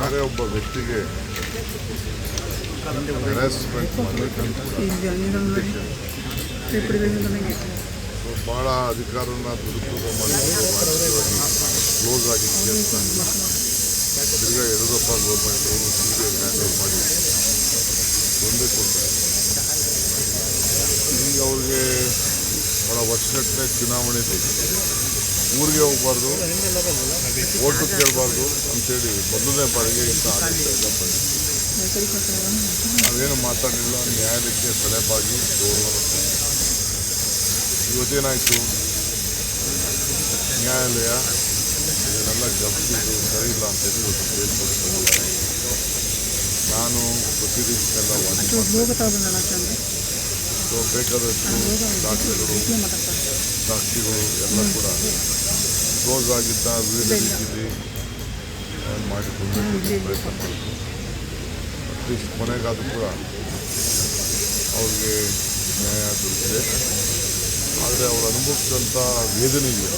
ಯಾರೇ ಒಬ್ಬ ವ್ಯಕ್ತಿಗೆ ಹ್ಯಾರಾಸ್ಮೆಂಟ್ ಭಾಳ ಅಧಿಕಾರನ ದುರುಪಯೋಗ ಮಾಡಿ ರಾಜಕೀಯವಾಗಿ ಕ್ಲೋಸ್ ಆಗಿ ತಿರ್ಗಾ ಯಡಿಯೂರಪ್ಪ ಗೌರ್ಮೆಂಟ್ ಅವರು ಸಿಬಿಐ ಹ್ಯಾಂಡಲ್ ಮಾಡಿ ತೊಂದರೆ ಕೊಡ್ತಾರೆ. ಈಗ ಅವ್ರಿಗೆ ಭಾಳ ವರ್ಷಗಟ್ಟಲೆ ಚುನಾವಣೆ ಇದೆ, ಊರಿಗೆ ಹೋಗಬಾರ್ದು, ಓಟು ಕೇಳಬಾರ್ದು ಅಂತೇಳಿ ಮೊದಲನೇ ಬಾರಿಗೆ ಇಂಥ ಆದೇಶ ಬಂದಿದೆ. ನಾವೇನು ಮಾತಾಡಲಿಲ್ಲ, ನ್ಯಾಯಾಲಯಕ್ಕೆ ಸಲಹೆಯಾಗಿ ಗೌರವ. ಇವತ್ತೇನಾಯಿತು, ನ್ಯಾಯಾಲಯ ಇದನ್ನೆಲ್ಲ ಗಮನಿಸಿದ್ದು ಸರಿ ಇಲ್ಲ ಅಂತೇಳಿ ಇವತ್ತು ಬೇರ್ಪಡಿಸಿದ್ದಾರೆ. ನಾನು ಪ್ರತಿನಿಧಿಸೆಲ್ಲ ಬೇಕಾದಷ್ಟು ದಾಖಲೆಗಳು ಸಾಕ್ಷಿಗಳು ಎಲ್ಲ ಕೂಡ ಕ್ಲೋಸ್ ಆಗಿದ್ದ ವಿವಿಧ ರೀತಿಯಲ್ಲಿ ಮಾಡಿಕೊಂಡು ಪ್ರಯತ್ನ ಮಾಡಿದ್ರು. ಅಟ್ಲೀಸ್ಟ್ ಕೊನೆಗಾದರೂ ಕೂಡ ಅವ್ರಿಗೆ ನ್ಯಾಯ ದೊರಕಿದೆ. ಆದರೆ ಅವರು ಅನುಭವಿಸಿದಂಥ ವೇದನೆ ಇದೆ,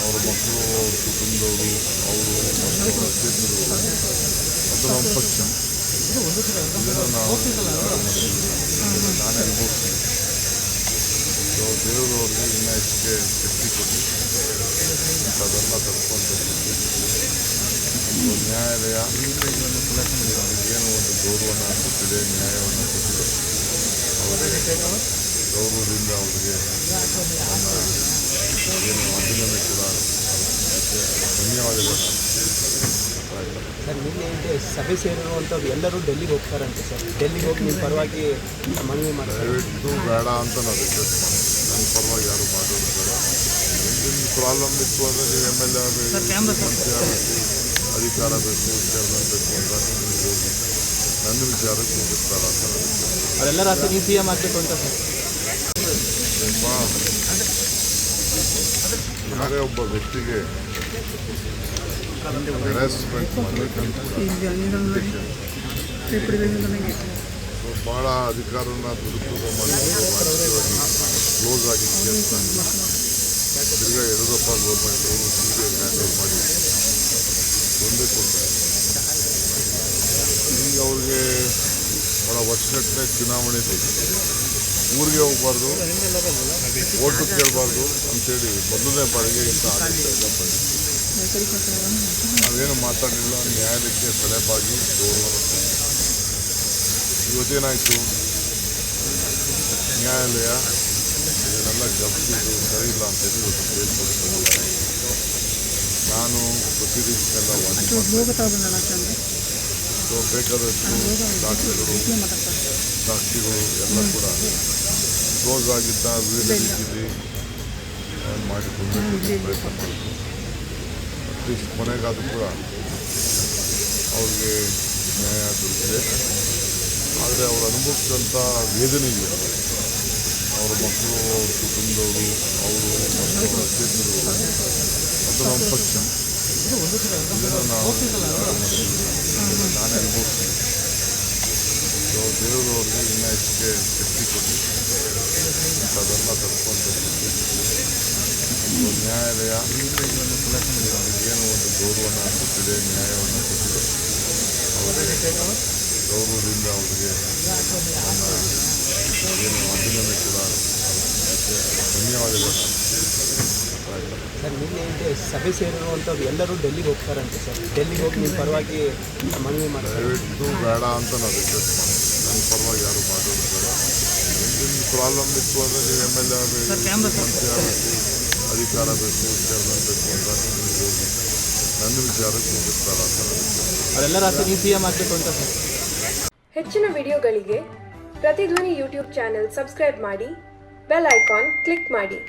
ಅವರ ಮಕ್ಕಳು, ಅವ್ರ ಕುಟುಂಬದವರು, ಅವರು ಮತ್ತು ಅವರ ಸ್ನೇಹಿತರು, ಮತ್ತು ನಮ್ಮ ಪಕ್ಷ, ಇದನ್ನು ನಾವು ನಾನೇ ಅನುಭವಿಸ್ತೀನಿ. ಸೊ ದೇವರು ಅವ್ರಿಗೆ ಇನ್ನೂ ಹೆಚ್ಚಿಗೆ ಶಕ್ತಿ ಕೊಟ್ಟು ಅದೆಲ್ಲ ತಡ್ಕೊಂಡು ನ್ಯಾಯಾಲಯ ಏನು ಒಂದು ಗೌರವನ ಕೊಟ್ಟಿದೆ, ನ್ಯಾಯವನ್ನು ಕೊಟ್ಟಿದೆ. ಅವರಿಗೆ ಗೌರವದಿಂದ ಅವರಿಗೆ ಏನು ಅಭಿನಂದನೆ ಕೂಡ ಧನ್ಯವಾದಗಳು. ಸರ್, ನಿನ್ನೆ ಸಭೆ ಸೇರಿರುವಂಥದ್ದು ಎಲ್ಲರೂ ಡೆಲ್ಲಿಗೆ ಹೋಗ್ತಾರಂತೆ ಸರ್. ಡೆಲ್ಲಿಗೆ ಹೋಗಿ ನಿಮ್ಮ ಪರವಾಗಿ ಮನವಿ ಮಾಡ್ತಾರೆ. ದಯವಿಟ್ಟು ಬೇಡ ಅಂತ ನಾವು ರಿಕ್ವೆಸ್ಟ್ ಮಾಡ್ತೀವಿ. ನನ್ನ ಪರವಾಗಿ ಯಾರು ಮಾಡೋದು ಬೇಡ. ನಿಮ್ಮ ಪ್ರಾಬ್ಲಮ್ ಇತ್ತು ಅಂದರೆ ನೀವು MLA ಆಗಬೇಕು, ಮಂತ್ರಿ ಆಗಬೇಕು, ಅಧಿಕಾರ ಬೇಕು, ಚೇರ್ಮನ್ ಬೇಕು ಅಂತ ನೀವು ಹೋಗಿ ನನ್ನ ವಿಚಾರಕ್ಕೆ ಮುಗಿಸ್ತಾರ ಅಂತ ಅದೆಲ್ಲ ರಾತ್ರಿ ನೀವು CM ಆಗಬೇಕು ಅಂತ ಸರ್. ಯಾರೇ ಒಬ್ಬ ವ್ಯಕ್ತಿಗೆ ಹ್ಯಾರಾಸ್ಮೆಂಟ್ ಭಾಳ ಅಧಿಕಾರನ ದುರುಪಯೋಗ ಮಾಡಿ ರಾಜಕೀಯವಾಗಿ ಕ್ಲೋಸ್ ಆಗಿ ತಿರ್ಗಾ ಯಡಿಯೂರಪ್ಪ ಗೌರ್ಮೆಂಟ್ ಅವರು ಸಿಬಿಐ ಹ್ಯಾಂಡಲ್ ಮಾಡಿ ತೊಂದರೆ ಕೊಡ್ತಾರೆ. ಈಗ ಅವ್ರಿಗೆ ಭಾಳ ವರ್ಷಗಟ್ಟಲೆ ಚುನಾವಣೆ ಇದೆ, ಊರಿಗೆ ಹೋಗಬಾರ್ದು, ಓಟು ಕೇಳಬಾರ್ದು ಅಂತೇಳಿ ಮೊದಲನೇ ಬಾರಿಗೆ ಇಂಥ ಆದೇಶ ಬಂದಿದೆ. ನಾವೇನು ಮಾತಾಡಲಿಲ್ಲ, ನ್ಯಾಯಾಲಯಕ್ಕೆ ಸಲಹೆಯಾಗಿ ಗೌರವ. ಇವತ್ತೇನಾಯಿತು, ನ್ಯಾಯಾಲಯ ಇದನ್ನೆಲ್ಲ ಗಮನಿಸಿದ್ದು ಸರಿ ಇಲ್ಲ ಅಂತೇಳಿ ಇವತ್ತು ಬೇರ್ಪಡಿಸಿದ್ದಾರೆ. ನಾನು ಪ್ರತಿನಿಧಿಸೆಲ್ಲ ಬೇಕಾದಷ್ಟು ದಾಖಲೆಗಳು ಸಾಕ್ಷಿಗಳು ಎಲ್ಲ ಕೂಡ ಕ್ಲೋಸ್ ಆಗಿದ್ದ ವಿವಿಧ ರೀತಿಯಲ್ಲಿ ಮಾಡಿಕೊಂಡು ಪ್ರಯತ್ನ ಮಾಡಿದ್ರು. ಅಟ್ಲೀಸ್ಟ್ ಕೊನೆಗಾದರೂ ಕೂಡ ಅವ್ರಿಗೆ ನ್ಯಾಯ ದೊರಕಿದೆ. ಆದರೆ ಅವರು ಅನುಭವಿಸಿದಂಥ ವೇದನೆ ಇದೆ, ಅವರ ಮಕ್ಕಳು, ಅವ್ರ ಕುಟುಂಬದವರು, ಅವರು ಮತ್ತು ಅವರ ಸ್ನೇಹಿತರು, ಮತ್ತು ನಮ್ಮ ಪಕ್ಷ, ಇದನ್ನು ನಾವು ನಾನೇ ಅನುಭವಿಸ್ತೀನಿ. ಸೊ ದೇವರು ಅವ್ರಿಗೆ ಇನ್ನೂ ಹೆಚ್ಚಿಗೆ ಶಕ್ತಿ ಕೊಟ್ಟು ಅದೆಲ್ಲ ತಡ್ಕೊಂಡು ನ್ಯಾಯಾಲಯ ಏನು ಒಂದು ಗೌರವನ ಕೊಟ್ಟಿದೆ, ನ್ಯಾಯವನ್ನು ಕೊಟ್ಟಿದೆ. ಅವರಿಗೆ ಗೌರವದಿಂದ ಅವರಿಗೆ ಏನು ಅಭಿನಂದನೆ ಕೂಡ ಧನ್ಯವಾದಗಳು. ಸರ್, ನಿನ್ನೆ ಸಭೆ ಸೇರಿರುವಂಥದ್ದು ಎಲ್ಲರೂ ಡೆಲ್ಲಿಗೆ ಹೋಗ್ತಾರಂತೆ ಸರ್. ಡೆಲ್ಲಿಗೆ ಹೋಗಿ ನಿಮ್ಮ ಪರವಾಗಿ ಮನವಿ ಮಾಡ್ತಾರೆ. ದಯವಿಟ್ಟು ಬೇಡ ಅಂತ ನಾವು ರಿಕ್ವೆಸ್ಟ್ ಮಾಡ್ತೀವಿ. ನನ್ನ ಪರವಾಗಿ ಯಾರು ಮಾಡೋದು ಬೇಡ. ನಿಮ್ಮ ಪ್ರಾಬ್ಲಮ್ ಇತ್ತು ಅಂದರೆ ನೀವು MLA ಆಗಬೇಕು, ಮಂತ್ರಿ ಆಗಬೇಕು, ಅಧಿಕಾರ ಬೇಕು, ಚೇರ್ಮನ್ ಬೇಕು ಅಂತ ನೀವು ಹೋಗಿ ನನ್ನ ವಿಚಾರಕ್ಕೆ ಮುಗಿಸ್ತಾರ ಅಂತ ಅದೆಲ್ಲ ರಾತ್ರಿ ನೀವು CM ಆಗಬೇಕು ಅಂತ ಸರ್. ಹೆಚ್ಚಿನ ವಿಡಿಯೋಗಳಿಗೆ ಪ್ರತಿಧ್ವನಿ ಯೂಟ್ಯೂಬ್ ಚಾನೆಲ್ ಸಬ್ಸ್ಕ್ರೈಬ್ ಮಾಡಿ, ಬೆಲ್ ಐಕಾನ್ ಕ್ಲಿಕ್ ಮಾಡಿ.